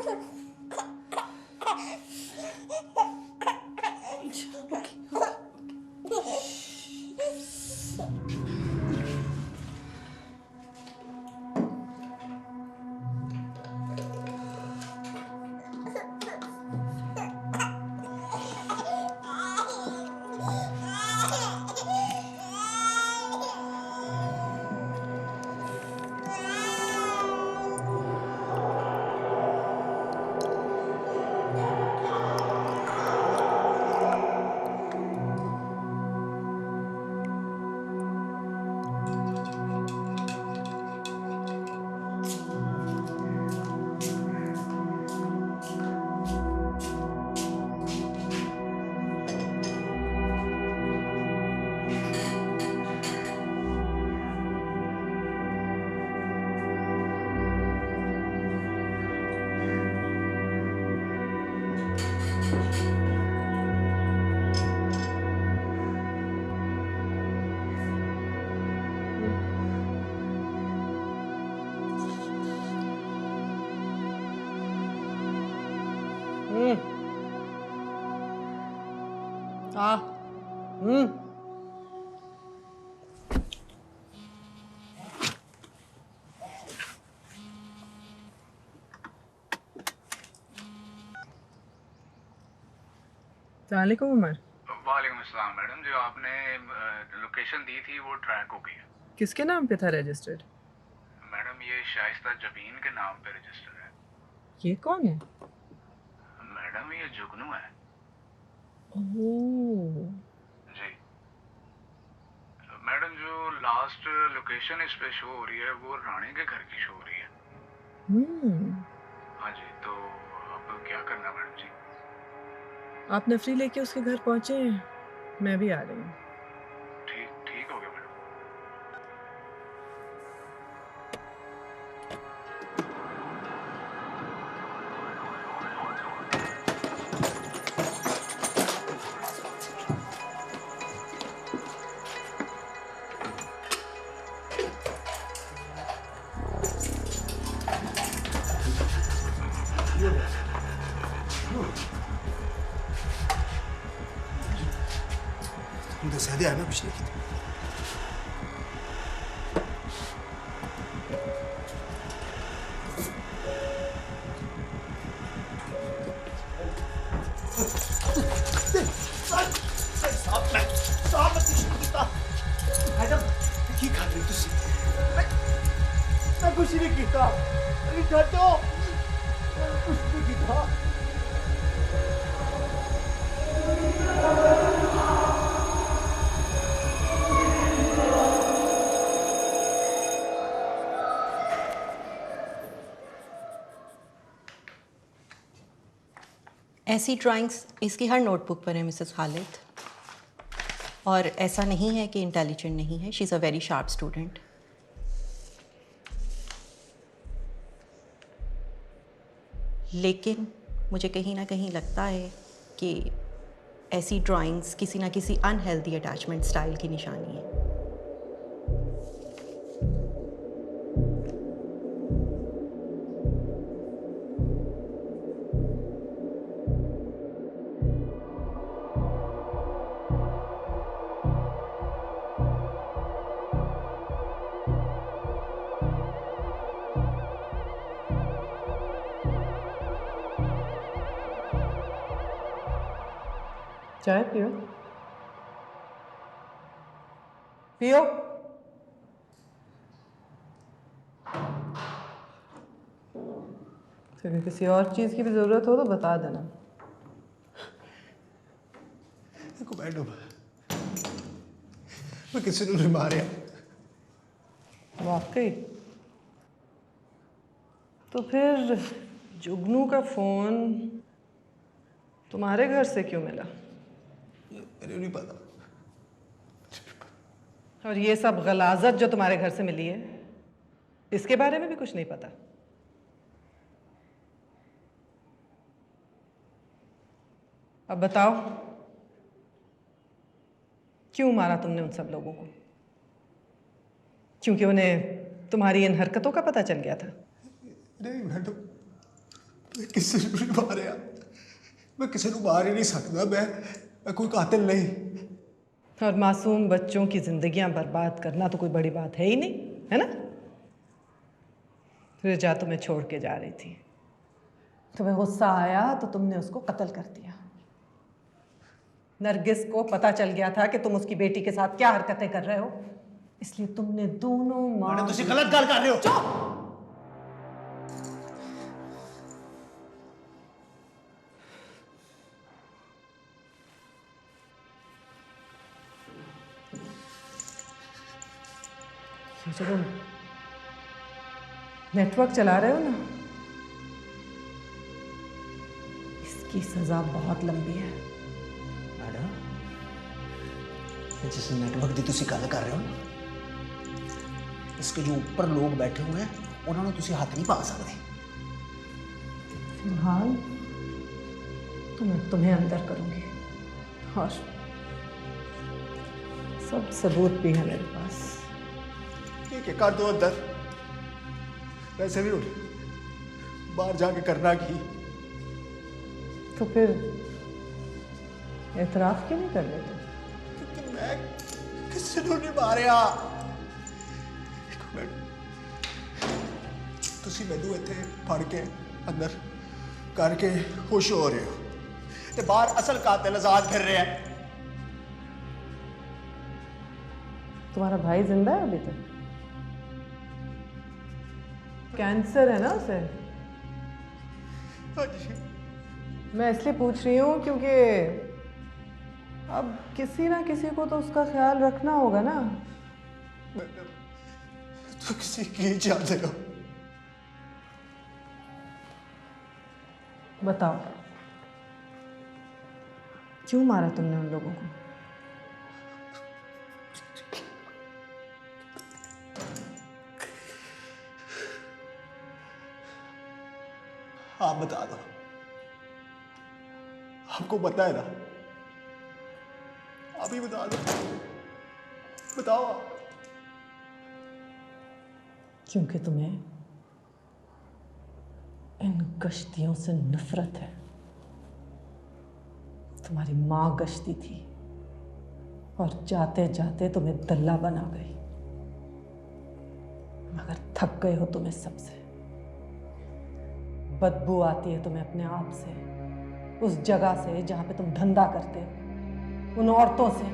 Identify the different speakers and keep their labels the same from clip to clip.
Speaker 1: हाँ। सलामुअलैकुम उमर।
Speaker 2: वालेकुम अस्सलाम मैडम, जो आपने लोकेशन दी थी वो ट्रैक हो गई है।
Speaker 1: किसके नाम पे था रजिस्टर्ड?
Speaker 2: मैडम ये शाइस्ता जबीन के नाम पे रजिस्टर है।
Speaker 1: ये कौन है?
Speaker 2: मैडम ये जुगनू है।
Speaker 1: ओह।
Speaker 2: जी मैडम, जो लास्ट लोकेशन इस पे शो हो रही है वो रानी के घर की शो हो रही है। हाँ जी, तो अब क्या करना है मैडम जी?
Speaker 1: आप नफरी लेके उसके घर पहुंचे, मैं भी आ रही हूँ।
Speaker 2: ठीक ठीक हो गया मैडम।
Speaker 3: तुम दस आया मैं कुछ नहीं किया। कुछ नहीं किया, कुछ नहीं किया।
Speaker 4: ऐसी ड्राइंग्स इसकी हर नोटबुक पर है मिसेस खालिद, और ऐसा नहीं है कि इंटेलिजेंट नहीं है, she is a very sharp student. लेकिन मुझे कहीं ना कहीं लगता है कि ऐसी ड्राइंग्स किसी ना किसी अनहेल्दी अटैचमेंट स्टाइल की निशानी है।
Speaker 1: चाय पियो, पियो। अगर किसी और चीज़ की भी ज़रूरत हो तो बता देना।
Speaker 3: देखो मैडम, मैं किसी ने मारा।
Speaker 1: वाकई? तो फिर जुगनू का फ़ोन तुम्हारे घर से क्यों मिला?
Speaker 3: मेरे नहीं पता।
Speaker 1: और ये सब गलाजत जो तुम्हारे घर से मिली है, इसके बारे में भी कुछ नहीं पता? अब बताओ, क्यों मारा तुमने उन सब लोगों को? क्योंकि उन्हें तुम्हारी इन हरकतों का पता चल गया था?
Speaker 3: नहीं मैडम, मैं किसी को नहीं मारिया, मैं किसी को मार ही नहीं सकता। मैं कोई कातिल नहीं।
Speaker 1: और मासूम बच्चों की जिंदगियां बर्बाद करना तो कोई बड़ी बात है ही नहीं, है ना? रिजा तुम्हें छोड़ के जा रही थी, तुम्हें गुस्सा आया तो तुमने उसको कत्ल कर दिया। नरगिस को पता चल गया था कि तुम उसकी बेटी के साथ क्या हरकतें कर रहे हो, इसलिए तुमने दोनों माँ।
Speaker 3: मैडम तुम गलत गल कर रहे हो।
Speaker 1: चुप! ये जो तुम नेटवर्क चला रहे हो ना, इसकी सजा बहुत लंबी है।
Speaker 3: मैडम जिस नेटवर्क की तुसी गल कर रहे हो ना, इसके जो ऊपर लोग बैठे हुए हैं उन्होंने तुसी हाथ नहीं पा सकते।
Speaker 1: फिलहाल तो मैं तुम्हें अंदर करूंगी और सब सबूत भी है मेरे पास।
Speaker 3: ठीक है, कर दो अंदर। वैसे भी बाहर जाके करना की।
Speaker 1: तो फिर एतराफ क्यों नहीं कर लेते?
Speaker 3: क्योंकि मैं किसी को नहीं मारिया। तुसी मैनू इत्थे फड़ के अंदर करके खुश हो रहे हो ते बाहर असल कातिल आजाद फिर रहे हैं।
Speaker 1: तुम्हारा भाई जिंदा है अभी तक? कैंसर है ना उसे?
Speaker 3: हाँ जी।
Speaker 1: मैं इसलिए पूछ रही हूँ क्योंकि अब किसी ना किसी को तो उसका ख्याल रखना होगा ना।
Speaker 3: मैडम तो किसी की चाहते हो?
Speaker 1: बताओ, क्यों मारा तुमने उन लोगों को?
Speaker 3: आप बता दो, आपको पता है ना? आप ही बता दो, बताओ आप।
Speaker 1: क्योंकि तुम्हें इन गश्तियों से नफरत है। तुम्हारी माँ गश्ती थी और जाते जाते तुम्हें दल्ला बना गई, मगर थक गए हो तुम इस सबसे। बदबू आती है तुम्हें अपने आप से, उस जगह से जहां पे तुम धंधा करते हो, उन औरतों से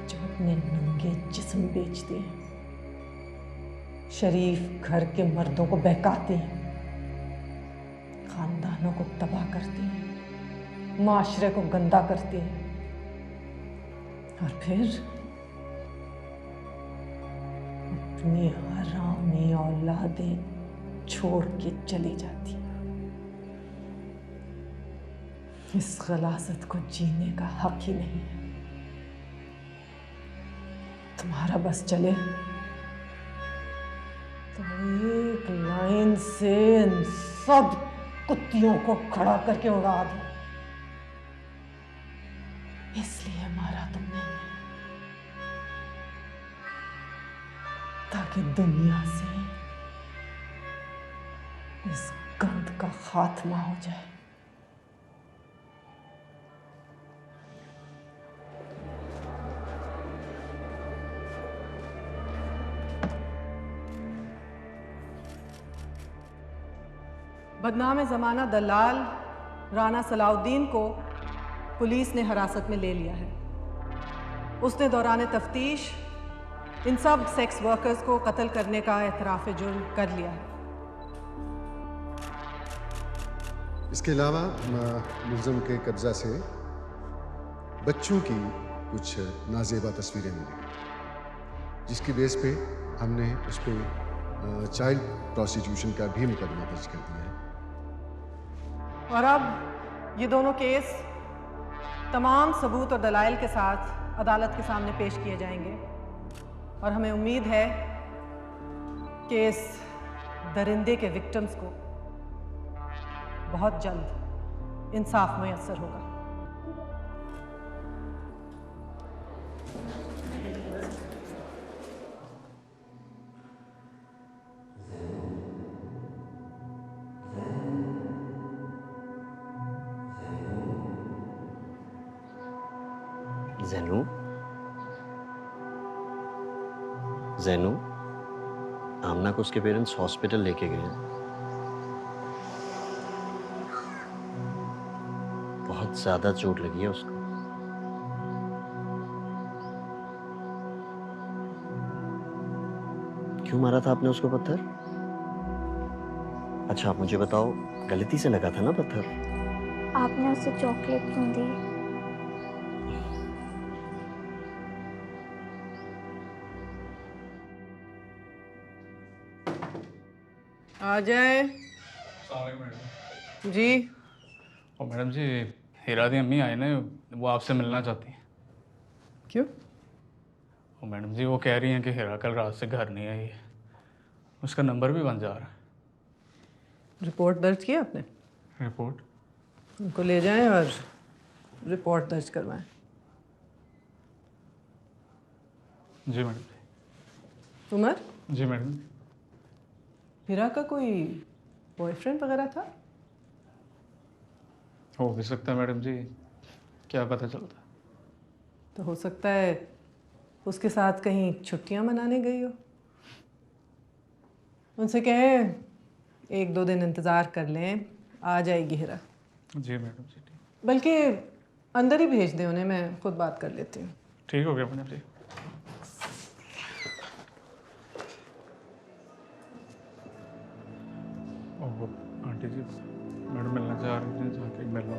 Speaker 1: जो अपने नंगे जिस्म बेचती हैं, शरीफ घर के मर्दों को बहकाती हैं, खानदानों को तबाह करती हैं, माशरे को गंदा करती हैं, और फिर अपनी हरामी औलादें छोड़ के चली जाती हैं। इस गलासत को जीने का हक ही नहीं है। तुम्हारा बस चले तो एक लाइन से इन सब कुत्तियों को खड़ा करके उड़ा दो। इसलिए मारा तुमने, ताकि दुनिया से इस गंद का खात्मा हो जाए। बदनाम ज़माना दलाल राना सलाउद्दीन को पुलिस ने हिरासत में ले लिया है। उसने दौरान तफ्तीश इन सब सेक्स वर्कर्स को कत्ल करने का एतराफ़ जुर्म कर लिया है।
Speaker 5: इसके अलावा मुल्ज़म के कब्ज़ा से बच्चों की कुछ नाजेबा तस्वीरें मिली, जिसकी बेस पे हमने उस पर चाइल्ड प्रोस्टिट्यूशन का भी मुकदमा दर्ज कर दिया है।
Speaker 1: और अब ये दोनों केस तमाम सबूत और दलाइल के साथ अदालत के सामने पेश किए जाएंगे, और हमें उम्मीद है कि इस दरिंदे के विक्टिम्स को बहुत जल्द इंसाफ मुयस्सर होगा।
Speaker 6: जैनू, जैनू, आमना को उसके पेरेंट्स हॉस्पिटल लेके गए हैं। बहुत ज्यादा चोट लगी है उसको। क्यों मारा था आपने उसको पत्थर? अच्छा, आप मुझे बताओ, गलती से लगा था ना पत्थर?
Speaker 7: आपने उसे चॉकलेट क्यों दी?
Speaker 1: आ जाए।
Speaker 2: मैडम
Speaker 1: जी।
Speaker 2: और मैडम जी, हीरा दी अम्मी आई ना, वो आपसे मिलना चाहती हैं।
Speaker 1: क्यों?
Speaker 2: और मैडम जी वो कह रही हैं कि हीरा कल रात से घर नहीं आई है, उसका नंबर भी बंद जा रहा है।
Speaker 1: रिपोर्ट दर्ज की आपने?
Speaker 2: रिपोर्ट?
Speaker 1: उनको ले जाएं और रिपोर्ट दर्ज करवाएं।
Speaker 2: जी मैडम जी।
Speaker 1: उमर,
Speaker 2: जी मैडम।
Speaker 1: हीरा का कोई बॉयफ्रेंड वगैरह था?
Speaker 2: हो भी सकता है मैडम जी, क्या पता चलता।
Speaker 1: तो हो सकता है उसके साथ कहीं छुट्टियां मनाने गई हो। उनसे कहें 1-2 दिन इंतज़ार कर लें, आ जाएगी हीरा।
Speaker 2: जी मैडम जी, ठीक।
Speaker 1: बल्कि अंदर ही भेज दें उन्हें, मैं खुद बात कर लेती हूँ।
Speaker 2: ठीक हो गया मैडम जी। ओह आंटी जी, मैडम मिलना चाह रही थी, जाके मिल लो।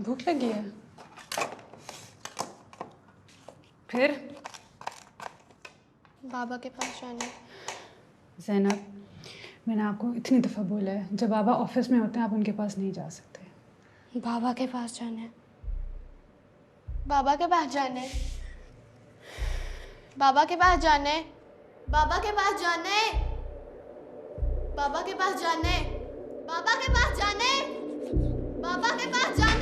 Speaker 8: भूख लगी है? फिर?
Speaker 7: बाबा के पास जाना है।
Speaker 8: ज़ैनब, मैंने आपको इतनी दफ़ा बोला है, जब बाबा ऑफिस में होते हैं आप उनके पास नहीं जा सकते।
Speaker 7: बाबा के पास जाना है। बाबा के पास जाना है। बाबा के पास जाना है। बाबा के पास जाना है। बाबा के पास जाना है। बाबा के पास जाना है। बाबा के पास जाना है।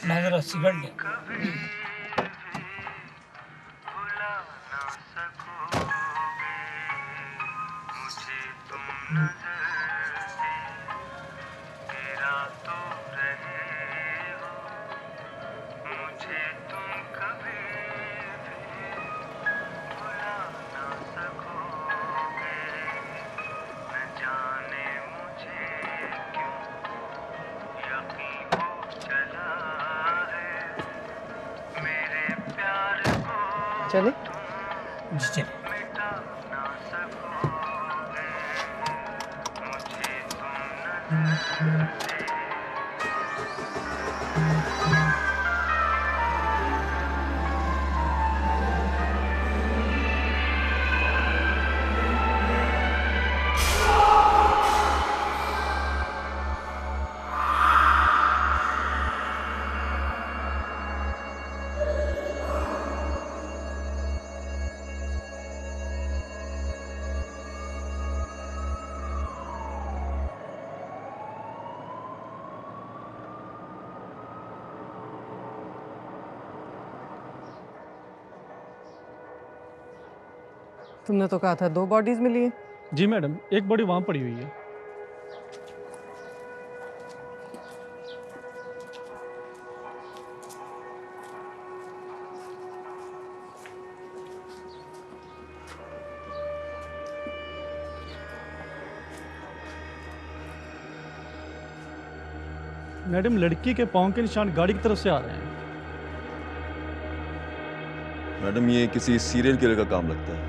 Speaker 9: मैं ज़रा सिगरेट ले
Speaker 1: चले
Speaker 9: जी चलिए।
Speaker 1: तुमने तो कहा था 2 बॉडीज मिली है।
Speaker 10: जी मैडम, एक बॉडी वहाँ पड़ी हुई है। मैडम, लड़की के पाँव के निशान गाड़ी की तरफ से आ रहे हैं।
Speaker 11: मैडम, ये किसी सीरियल किलर का काम लगता है।